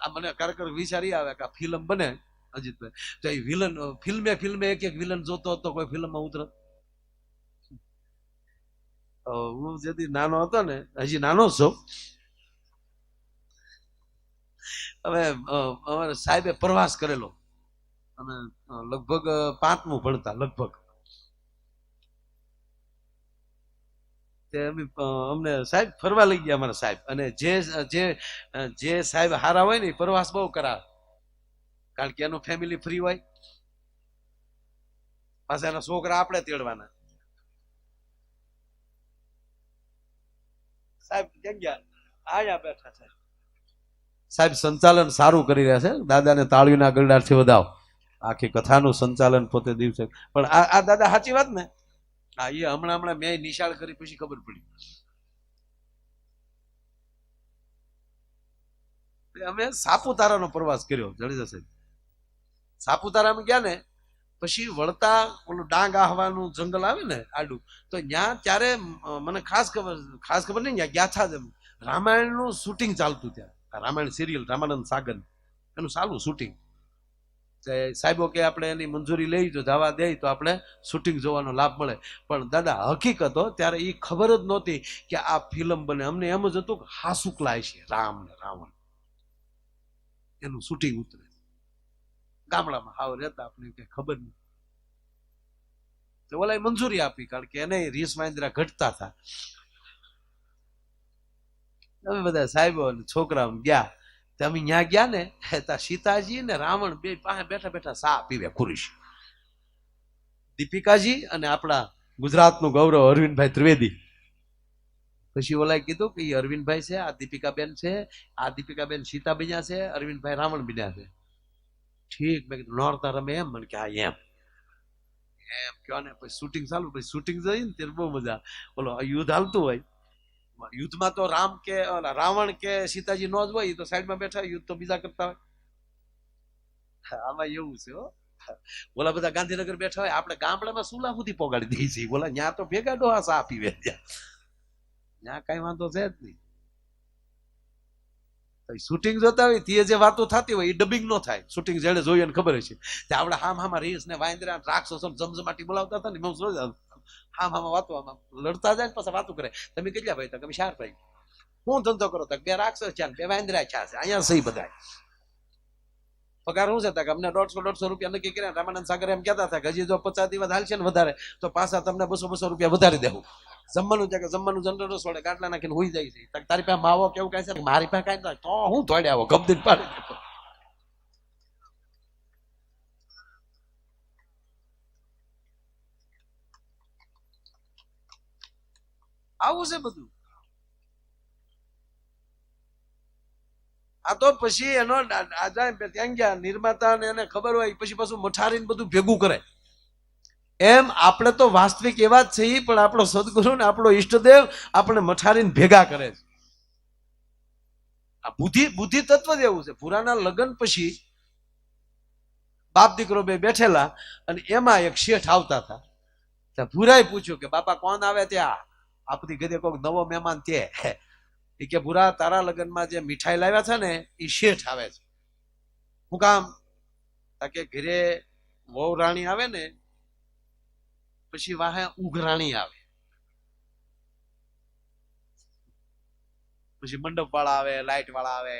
આ મને ખરેખર વિચારી આવે કે આ ફિલ્મ બને અજીતભાઈ, તો એ વિલન ફિલ્મે એક એક વિલન જોતો હતો, કોઈ ફિલ્મમાં ઉતરત? હું જેથી નાનો હતો ને, હજી નાનો છું, હવે અમારે સાહેબે પ્રવાસ કરેલો, અને લગભગ 5મું ભણતા લગભગ, અમને સાહેબ ફરવા લઈ ગયા અમારા સાહેબ. અને જે સાહેબ હારા હોય ને પ્રવાસ બહુ કરાવે, કારણ કે એનું ફેમિલી ફ્રી હોય, પાછા એના છોકરા આપણે તેડવાના. સાહેબ ક્યાં ગયા? આયા બેઠા છે. સાહેબ સંચાલન સારું કરી રહ્યા છે, દાદાને તાળીના ગરડાથી વધાવ. આખી કથાનું સંચાલન પોતે દિવસે. પણ આ દાદા સાચી વાત ને? હા, એ હમણાં મેં નિશાળ કરી પછી ખબર પડી. અમે સાપુતારાનો પ્રવાસ કર્યો જડેજા સાહેબ. સાપુતારામાં ગયા ને પછી વળતા ઓલું ડાંગ આહવાનું જંગલ આવે ને આડું, તો ત્યાં ત્યારે મને ખાસ ખબર નહીં, ત્યાં ગયા હતા રામાયણનું શૂટિંગ ચાલતું. ત્યાં રામાયણ સિરિયલ રામાનંદ સાગર એનું સારું શૂટિંગ. સાહેબો કે આપણે એની મંજૂરી લઈ તો જવા દે તો આપણે શૂટિંગ જોવાનો લાભ મળે. પણ દાદા હકીકતો ત્યારે એ ખબર જ નહોતી કે આ ફિલ્મ બને. અમને એમ જ હતું કે હાસુકલાય છે રામ ને રાવણ, એનું શૂટિંગ ઉતરે ગામડામાં હાવ રહેતા, આપણે કઈ ખબર નહીં. તો ઓલા મંજૂરી આપી, કારણ કે એને રીસ વાંદરા ઘટતા હતા. અમે બધા સાહેબો અને છોકરા ગયા. અમે ત્યાં ગયા ને, સીતાજી ને રાવણ બે પાસે બેઠા બેઠા સા પીવે ખુરીશ. દીપિકાજી અને આપણા ગુજરાતનું ગૌરવ અરવિંદભાઈ ત્રિવેદી. પછી ઓલાએ કીધું કે એ અરવિંદભાઈ છે, આ દીપિકાબેન છે, આ દીપિકાબેન સીતા બન્યા છે, અરવિંદભાઈ રાવણ બન્યા છે. ઠીક, મેં કીધું નોરતા રમે એમ? મને કે હા એમ કયો ને. પછી શૂટિંગ ચાલુ. પછી શૂટિંગ જઈ ને ત્યારે બહુ મજા. બોલો યુદ્ધ હાલતું હોય, યુદ્ધમાં તો રામ કે રાવણ કે સીતાજી નો જ હોય, તો સાઈડમાં બેઠા, યુદ્ધ તો બીજા કરતા હોય. આમાં એવું છે હો. ઓલા બધા ગાંધીનગર બેઠા હોય, આપણે ગામડામાં સુલા સુધી પોગાડી દઈએ છીએ. બોલા ત્યાં તો ભેગા ડોહા સા પીવે, ત્યાં કઈ વાંધો છે જ નહીં. શૂટિંગ જોતા હોય તે જે વાતો થતી હોય એ ડબિંગ નો થાય. શૂટિંગ જેને જોઈએ ખબર છે. આપણે હામાં રીસ ને વાંદરા રાક્ષસો જમજમાટી બોલાવતા હતા ને, હામાં વાતો આમાં લડતા જાય ને પાછા વાતો કરે. તમે કેટલા ભાઈ? તમે 4 ભાઈ. હું ધંધો કરો? 2 રાક્ષસ છે, 2 વાંદરા છે. અહીંયા સહી બધા પગાર શું છે? અમને 150-150 રૂપિયા નક્કી કર્યા. રામાનંદ સાગર એમ કહેતા હતા કે હજી જો 50 દિવસ હાલશે ને વધારે તો પાછા તમને 200-200 રૂપિયા વધારી દેવું. જમવાનું છે કે જમવાનું જનરેટર છોડે, ગાંટલા નાખીને હોઈ જાય છે. તારી પાસે માવો કેવું કઈ છે? મારી પાસે કઈ થાય તો હું થોડે આવો ગમદીન પાડી આવું છે બધું. આ તો પછી એનો ત્યાં ગયા નિર્માતા ને એને ખબર હોય, પછી પાછું મઠારીને બધું ભેગું કરે. એમ આપણે તો વાસ્તવિક એવા જ છીએ, પણ આપણો સદગુરુ ને આપણો ઈષ્ટદેવ આપણે મઠારીને ભેગા કરે છે. આ બુદ્ધિ તત્વ જ એવું છે. પુરાના લગ્ન પછી બાપ દીકરો બે બેઠેલા, અને એમાં એક શેઠ આવતા હતા. ત્યાં ભૂરાએ પૂછ્યું કે બાપા કોણ આવે ત્યાં? આપણી ઘરે કોઈક નવો મહેમાન તે કે ભૂરા તારા લગ્નમાં જે મીઠાઈ લાવ્યા છે ને એ શેઠ આવે છે. હું કામ? કે ઘરે વહુ રાણી આવે ને પછી વાહે ઉઘરાણી આવે, પછી મંડપ વાળા આવે, લાઈટ વાળા આવે.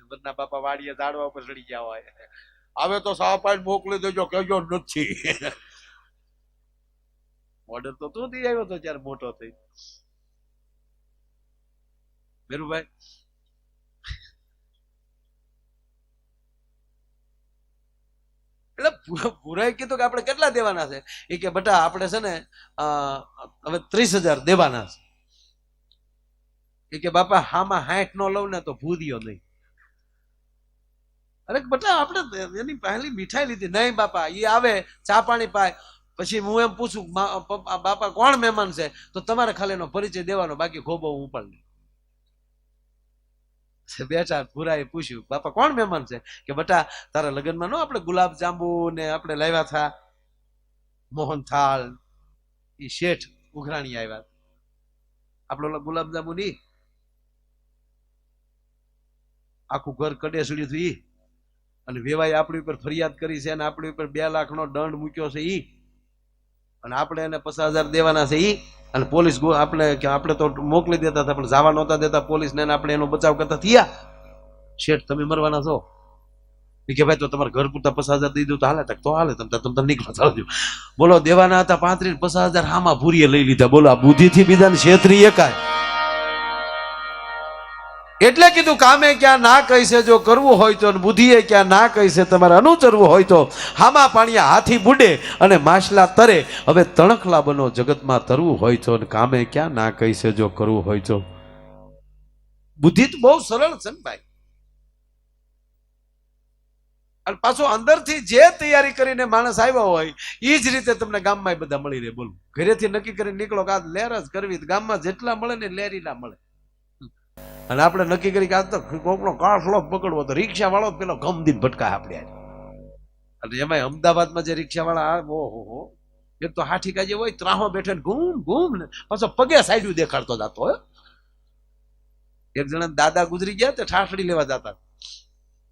બધા બાપા વાડીએ ઝાડવા ઉપર ચડી ગયા હોય. હવે તો સાપાઈ મોકલી દેજો, કહેજો નથી. ઓર્ડર તો તું દી આવ્યો તો જયારે મોટો થઈ. મેરુભાઈ એટલે પુરાઈ કીધું કે આપણે કેટલા દેવાના છે? એ કે બેટા આપણે છે ને હવે 30,000 દેવાના છે. એ કે બાપા હામાં 60 નો લઉં ને તો ભૂદિયો નહીં. અરે બેટા આપણે એની પહેલી મીઠાઈ લીધી. નહીં બાપા, એ આવે ચા પાણી પાય પછી હું એમ પૂછું બાપા કોણ મહેમાન છે, તો તમારે ખાલી એનો પરિચય દેવાનો, બાકી ખોબો હું ઉપાડ. બેટા ભૂરાએ પૂછ્યું બાપા કોણ મહેમાન છે? કે બેટા તારા લગ્નમાં નો આપણે ગુલાબ જાંબુ ને આપણે લાવ્યા હતા મોહન થાળ, એ શેઠ ઉઘરાણી આવ્યા. આપણે ગુલાબ જાંબુ ની આખું ઘર કડેસડ્યું હતું ઈ, અને વેવાઈ આપણી ઉપર ફરિયાદ કરી છે અને આપણી ઉપર 2 લાખનો દંડ મૂક્યો છે ઈ, અને આપણે એને 50,000 દેવાના છે ઈ, અને પોલીસ આપણે તો મોકલી દેતા હતા પણ જવા નહોતા દેતા પોલીસને, આપણે એનો બચાવ કરતા થયા. શેઠ તમે મરવાના છો કે ભાઈ તો તમારે ઘર પૂરતા 50,000 દઈ દઉં તો હાલે? તો હાલે, તમે નીકળો ચાલજો. બોલો દેવાના હતા 35,000 હામાં ભૂરીએ લઈ લીધા. બોલો આ બુદ્ધિથી બીજાને છેતરી એકાય. એટલે કીધું કામે ક્યાં ના કહી છે જો કરવું હોય તો, બુદ્ધિએ ક્યાં ના કહી છે તમારે અનુસરવું હોય તો. હામા પાણીએ હાથી બુડે અને માછલા તરે, હવે તણખલા બનો જગતમાં તરવું હોય તો, કામે ક્યાં ના કહી છે જો કરવું હોય તો. બુદ્ધિ તો બહુ સરળ છે ને ભાઈ. અને પાછો અંદરથી જે તૈયારી કરીને માણસ આવ્યો હોય એ જ રીતે તમને ગામમાં બધા મળી રહે. બોલો ઘરેથી નક્કી કરીને નીકળો કે આ લહેર જ કરવી, ગામમાં જેટલા મળે ને લહેરી ના મળે. અને આપણે નક્કી કરી કે આ તો કોકનો કાફલો પકડવો તો રિક્ષા વાળો પેલો ગમદીન ભટકાય આપણે. અને એમાં અમદાવાદમાં જે રિક્ષા વાળા, ઓહો, એક તો હાથી કાજે હોય ત્રાહો બેઠે ઘૂમ ઘૂમ ને પાછો પગે સાઈડ દેખાડતો જતો હોય. એક જણા દાદા ગુજરી ગયા તે ઠાઠડી લેવા જતા,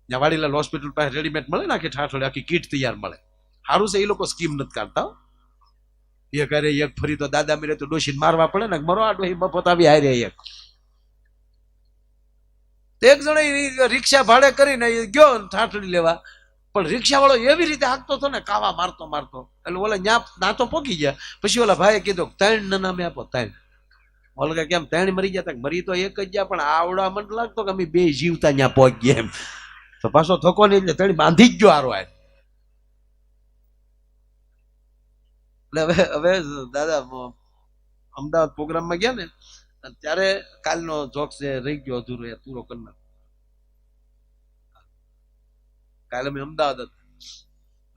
ત્યાં વાડીલાલ હોસ્પિટલ પાસે રેડીમેડ મળે ને આખી ઠાઠડી, આખી કીટ તૈયાર મળે. સારું છે એ લોકો સ્કીમ નથી કાઢતા. એક અરે એક ફરી તો દાદા મેરે તો ડોશીને મારવા પડે ને, મરો આ ડોશી મફત આવી હારે. એક જણા રિક્ષા ભાડે કરીને ગયો ઠાઠડી લેવા, પણ રિક્ષા વાળો એવી રીતે હાંકતો હતો ને કાવા મારતો મારતો, એટલે ઓલા ન્યા ના તો પોકી ગયા. પછી ઓલા ભાઈએ કીધું 3 નામે આપો 3. ઓલા કેમ 3 મરી ગયા? મરી તો એક જ ગયા, પણ આવડા મને લાગતો કે અમે 2 જીવતા ત્યાં પહોંચી ગયા એમ. તો પાછો થકો નહીં એટલે 3 બાંધી જ ગયો હારો. એટલે હવે દાદા અમદાવાદ પ્રોગ્રામમાં ગયા ને ત્યારે કાલનો જોક છે રહી ગયો અધૂરો, એ પૂરો કરી નાખો. કાલે અમે અમદાવાદ હતા,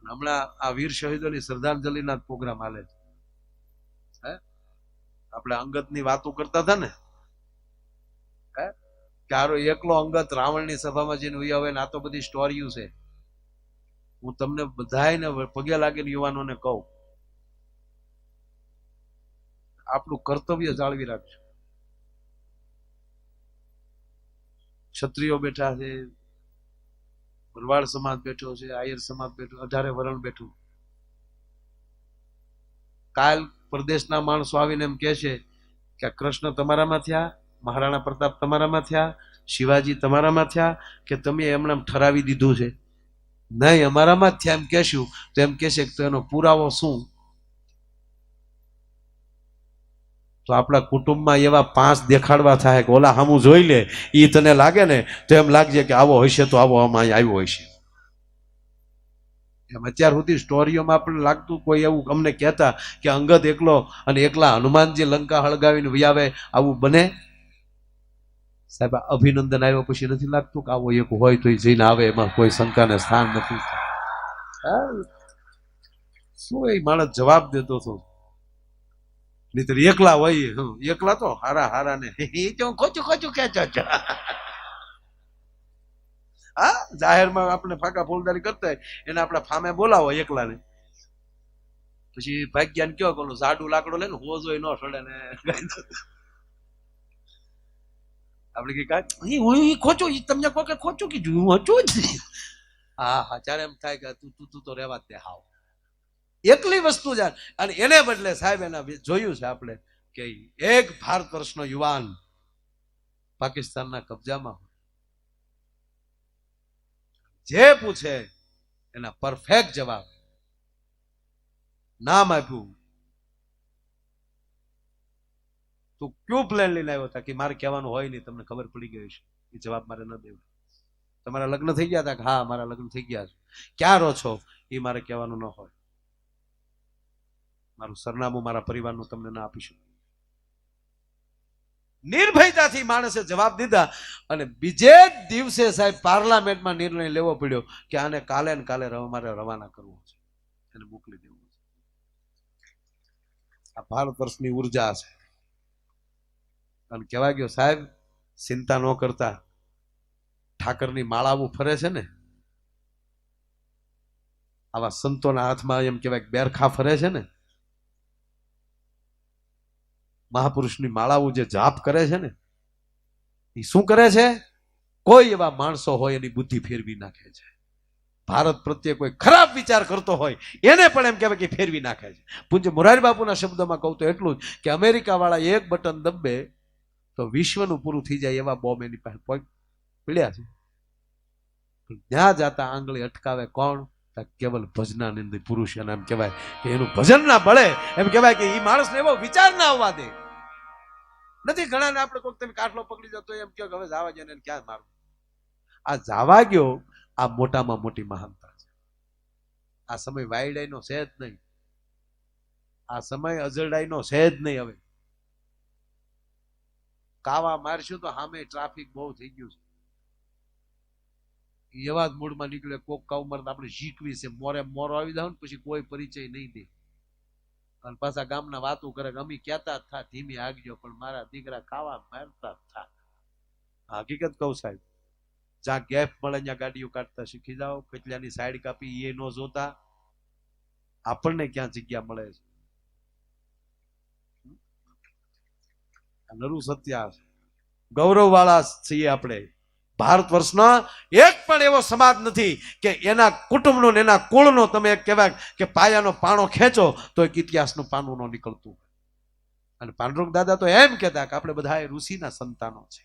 હમણાં આ વીર શહીદોની શ્રદ્ધાંજલિના પ્રોગ્રામ હાલે છે. આપણે અંગતની વાતો કરતા હતા ને, કે આરો એકલો અંગત રાવણની સભામાં જઈને ઉયા હોય ને, આ તો બધી સ્ટોરીઓ છે. હું તમને બધાને પગે લાગીને યુવાનોને કહું, આપણું કર્તવ્ય જાળવી રાખજો. ક્ષત્રિયો બેઠા છે, ભરવાડ સમાજ બેઠો છે, આયર સમાજ બેઠો, 18 વરણ બેઠું. કાલ પ્રદેશના માણસો આવીને એમ કે છે કે કૃષ્ણ તમારામાં થયા, મહારાણા પ્રતાપ તમારામાં થયા, શિવાજી તમારામાં થયા, કે તમે એમને ઠરાવી દીધું છે? નહીં, અમારામાં જ થયા એમ કહેશું તો એમ કહેશે તો એનો પુરાવો શું? તો આપણા કુટુંબમાં એવા 5 દેખાડવા થાય કે ઓલા હામું જોઈ લે, ઈ તને લાગે ને તો એમ લાગજે કે આવો હશે તો આવો આમાં આવ્યો હશે. એમ અત્યાર સુધી સ્ટોરીઓમાં આપણને લાગતું કોઈ એવું અમને કહેતા કે અંગદ એકલો અને એકલા હનુમાનજી લંકા હળગાવીને વયાવે, આવું બને? સાહેબ અભિનંદન આવ્યો પછી નથી લાગતું કે આવો એક હોય તો જઈને આવે, એમાં કોઈ શંકાને સ્થાન નથી. શું એ માણસ જવાબ દેતો હતો? નહીતર એકલા હોય, એકલા તો હારા ને ખોચું ખેંચો. હા, જાહેરમાં આપણે ફાકા ફોલદારી કરતા હોય એને આપણે ફામે બોલાવો એકલાને, પછી ભાગ્યાને કયો કોલો ઝાડુ લાકડો લે ને હોજો ન સડે ને આપણે કઈ હું ખોચું, તમને કહો કે ખોચું કીધું, હું હચું જ. હા ત્યારે એમ થાય કે તું તો રહેવા જ દે. હાવ એકલી વસ્તુ જાણ. અને એને બદલે સાહેબ એના જોયું છે આપણે કે 1 ભારત વર્ષનો યુવાન પાકિસ્તાનના કબજામાં જે પૂછે એના પરફેક્ટ જવાબ. નામ આપ્યું, તું ક્યુ પ્લેન લઈને આવ્યો હતા? કે મારે કહેવાનું હોય નહીં, તમને ખબર પડી ગઈ છે. એ જવાબ મારે ન દેવો. તમારા લગ્ન થઈ ગયા હતા? હા મારા લગ્ન થઈ ગયા છે. ક્યાં રહો છો? એ મારે કહેવાનું ન હોય. મારું સરનામું મારા પરિવારનું તમને ના આપીશું. નિર્ભયતાથી માણસે જવાબ દીધા. અને બીજે જ દિવસે સાહેબ પાર્લામેન્ટમાં નિર્ણય લેવો પડ્યો કે આને કાલે ને કાલે મારે રવાના કરવો છે, એને મોકલી દેવું છે. આ ભારત વર્ષની ઉર્જા છે. અને કહેવા ગયો સાહેબ ચિંતા ન કરતા, ઠાકરની માળાઓ ફરે છે ને, આવા સંતોના હાથમાં એમ કહેવાય બેરખા ફરે છે ને, મહાપુરુષની માળાઓ જે જાપ કરે છે ને, એ શું કરે છે? કોઈ એવા માણસો હોય એની બુદ્ધિ ફેરવી નાખે છે. ભારત પ્રત્યે કોઈ ખરાબ વિચાર કરતો હોય એને પણ એમ કહેવાય કે ફેરવી નાખે છે. પૂજ્ય મોરારી બાપુના શબ્દમાં કહું તો એટલું જ કે અમેરિકા વાળા એક બટન દબે તો વિશ્વનું પૂરું થઈ જાય એવા બોમ્બ એની પાસે પડ્યા છે. ત્યાં જતા આંગળી અટકાવે કોણ? કેવલ ભજનાનંદ પુરુષ. એને એમ કહેવાય કે એનું ભજન ના બળે એમ કહેવાય કે એ માણસને એવો વિચાર ના આવવા દે. નથી ઘણાને આપણે કોઈક તમે કાટલો પકડી જતો એમ કહો કે હવે જવા દે ને ક્યાં મારું. આ જવા ગયો આ મોટામાં મોટી મહાનતા છે. આ સમય વાયડાઈનો છે જ નહીં. આ સમય અજરડાઈનો છે જ નહીં. હવે કાવા મારશું તો સામે ટ્રાફિક બહુ થઈ ગયું છે. એવા જ મૂડમાં નીકળે કોક કાવ મર આપણે શીખવી છે. મોરો આવી જાવ ને પછી કોઈ પરિચય નહીં દે અને પાછા ગામના વાતો કરે કે અમી કહેતા જ થા ધીમી આગજો પણ મારા દીકરા કાવા મારતા જ થા. હકીકત કહું સાહેબ, જ્યાં ગેપ મળે ત્યાં ગાડીઓ કાઢતા શીખી જાઓ. કેટલાની સાઈડ કાપી એ ન જોતા આપણને ક્યાં જગ્યા મળે છે. નરું સત્ય ગૌરવ વાળા છીએ આપણે. ભારત વર્ષનો એક પણ એવો સમાજ નથી કે એના કુટુંબનો ને એના કુળનો તમે એક કહેવાય કે પાયાનો પાણો ખેંચો તો એક ઇતિહાસનું પાનું ન નીકળતું. અને પાંડુરંગ દાદા તો એમ કહેતા કે આપણે બધા ઋષિના સંતાનો છે.